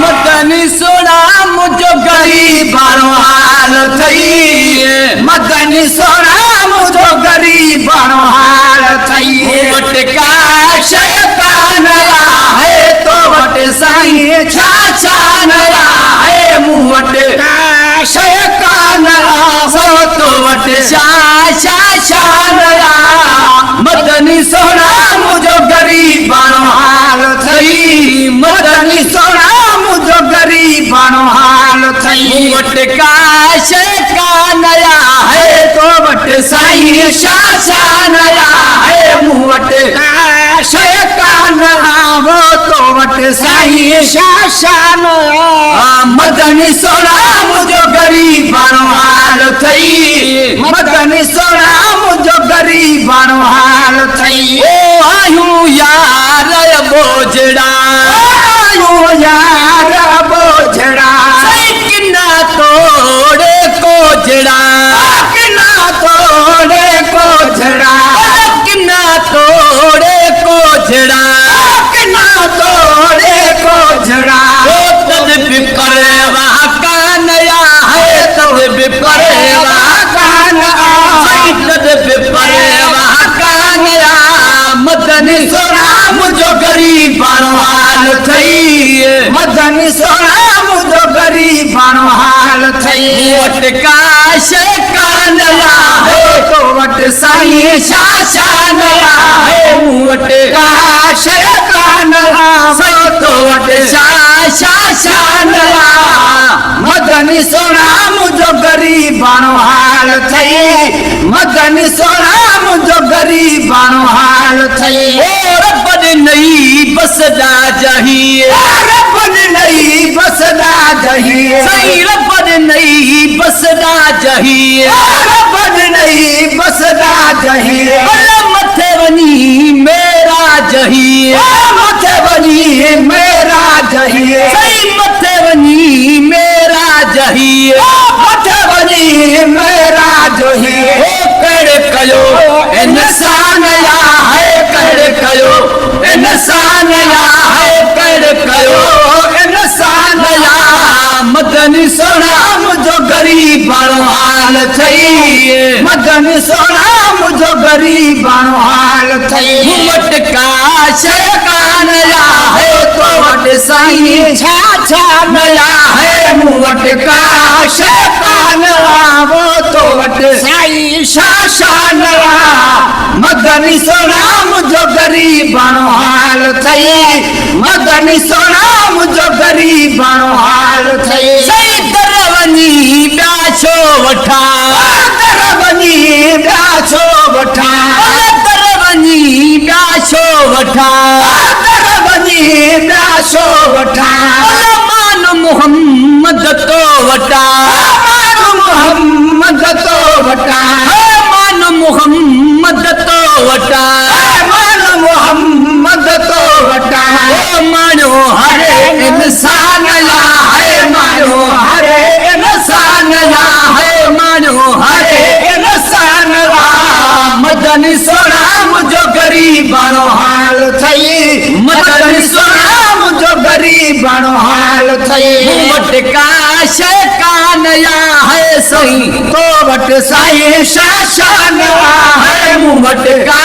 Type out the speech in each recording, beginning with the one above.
मदनी सोना मुझो गरीबानो हाल थई मदनी सोना मुझो गरीबानो हाल थई वटका शैतान है तो वट साईं छा छा नया है मुंह वटका शैतान हो तो वट छा छा छा नया मदनी सोना मुझो गरीबानो हाल थई मदनी सोना मुझो गरीबानो हाल थई वटका शैतान नया है तो वट साईं छा छा नया है मुंह वटका शैतान वो तो वट साईं छा छा नया मदनी सोना मुझो गरीबानो हाल थई मदनी सोना मुझो गरीबानो हाल थई ओ आयूं यार बोझड़ा आयूं यार बोझड़ा किना तोड़े कोझड़ा किना तोड़े कोझड़ा किना तोड़े कोझड़ा किना तोड़े कोझड़ा तब भी परवा का नया है तब भी परवा का नया तब भी परवा का नया मदनी सोना मुझो गरीबानो हाल थई मदनी सोना मुझो गरीबानो हाल थई वटका शैतान नया है तो वट साईं छा छा नया है वटका शैतान नया तो वट छा छा छा नया मदनी सोना मुझो गरीबानो हाल थई मदनी सोना मुझो गरीबानो हाल थई ओ रब ने नई बसदा जहिए रब ने नई बसदा जहिए सही रब ने नई बसदा जहिए रब ने नई बसदा जहिए मथे वनी मेरा जहिए मथे वनी मेरा जहिए सही मथे वनी मेरा जहिए मथे वनी मेरा जहिए कड़ कयो इंसान या है कड़ कयो इंसान या है कड़ कयो इंसान या मदनी सोना मुझो गरीबानो हाल थई मदनी सोना मुझो गरीबानो हाल थई वटका शैतान या है तो वट साईं छा छा नया है मुंह वटका शैतान वो तो वट साईं छा छा नया मदनी सोना मुझो गरीबानो हाल थई मदनी सोना मुझो गरीबानो हाल थई सही दरवनी ब्याछो वठा दरवनी ब्याछो वठा दरवनी ब्याछो वठा दरवनी ब्याछो वठा मान मोहम्मद तो वटा मान मोहम्मद तो वटा मान मोहम्मद तो वटा मान मोहम्मद तो वटा मानो हरे इंसान ला है मानो हरे इंसान ला है मानो हरे इंसान ला मदनी सोना मुझो गरीबानो हाल थई मदनी सोना मुझो गरीबानो हाल थई वटका शैतान या है सही तो वट साईं छा छा नया है वटका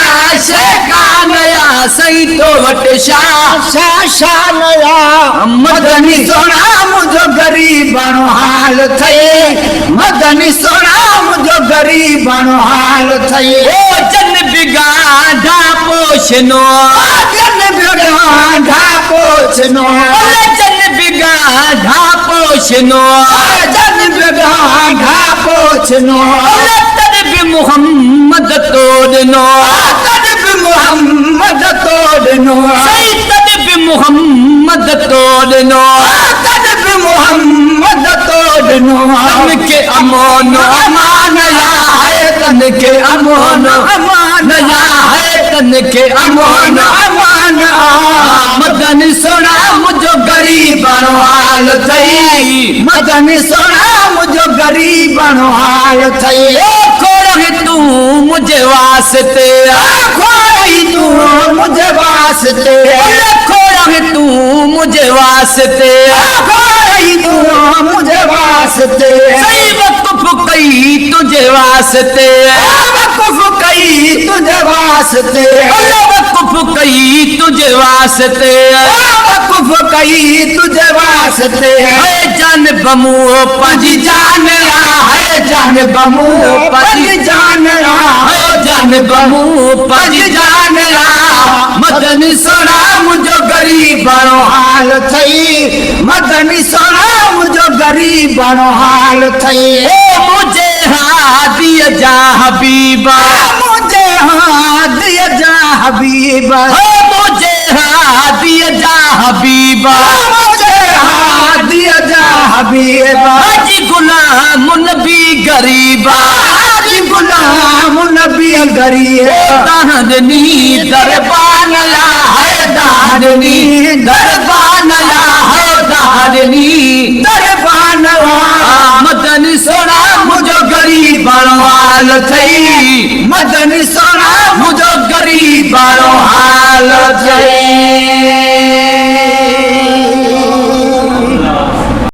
शैतान या सही तो वट छा छा छा नया मदनी सोना मुझो गरीबानो हाल थई मदनी सोना मुझो गरीबानो हाल थई ओ जन बिगाड़ा पोछनो जन बिगाड़ा पोछनो जन बिगाड़ा पोछनो जन बिगाड़ा पोछनो तब मोहम्मद तोड़नो तब मोहम्मद तोड़नो तब मोहम्मद तोड़नो तब मोहम्मद तोड़नो तन के अमोन अमान या है तन के अमोन अमान या है तन के अमोन अमान मदनी सोना मुझो गरीबानो हाल थई मदनी सोना मुझो गरीबानो हाल थई खोड़ तू मुझे वास्ते खोड़ वास्ते खोया है तू मुझे वास्ते तू मुझे वास्ते सही वक़्फ़ कई तुझे वास्ते वक़्फ़ कई तुझे वास्ते वक़्फ़ कई तुझे वास्ते वक़्फ़ कई तुझे वास्ते है जान बमू पंजी जान है जान बमू पंजी जान है जान बमू पंजी जान मदनी सोना मुझो गरीबानो हाल थई मदनी सोना मुझो गरीबानो हाल थई ओ मुझे हादी जा हबीबा मुझे हादी जा हबीबा ओ मुझे हादी जा हबीबा मुझे हादी जा हबीबा जी गुलाम नबी गरीबा जी गुलाम नबी गरीब दाहनी दरबान ला है दाहनी दरबान ला है दाहनी दरबान मदनी सोना मुझो गरीब हाल थई मदनी सोना मुझो गरीब हाल थई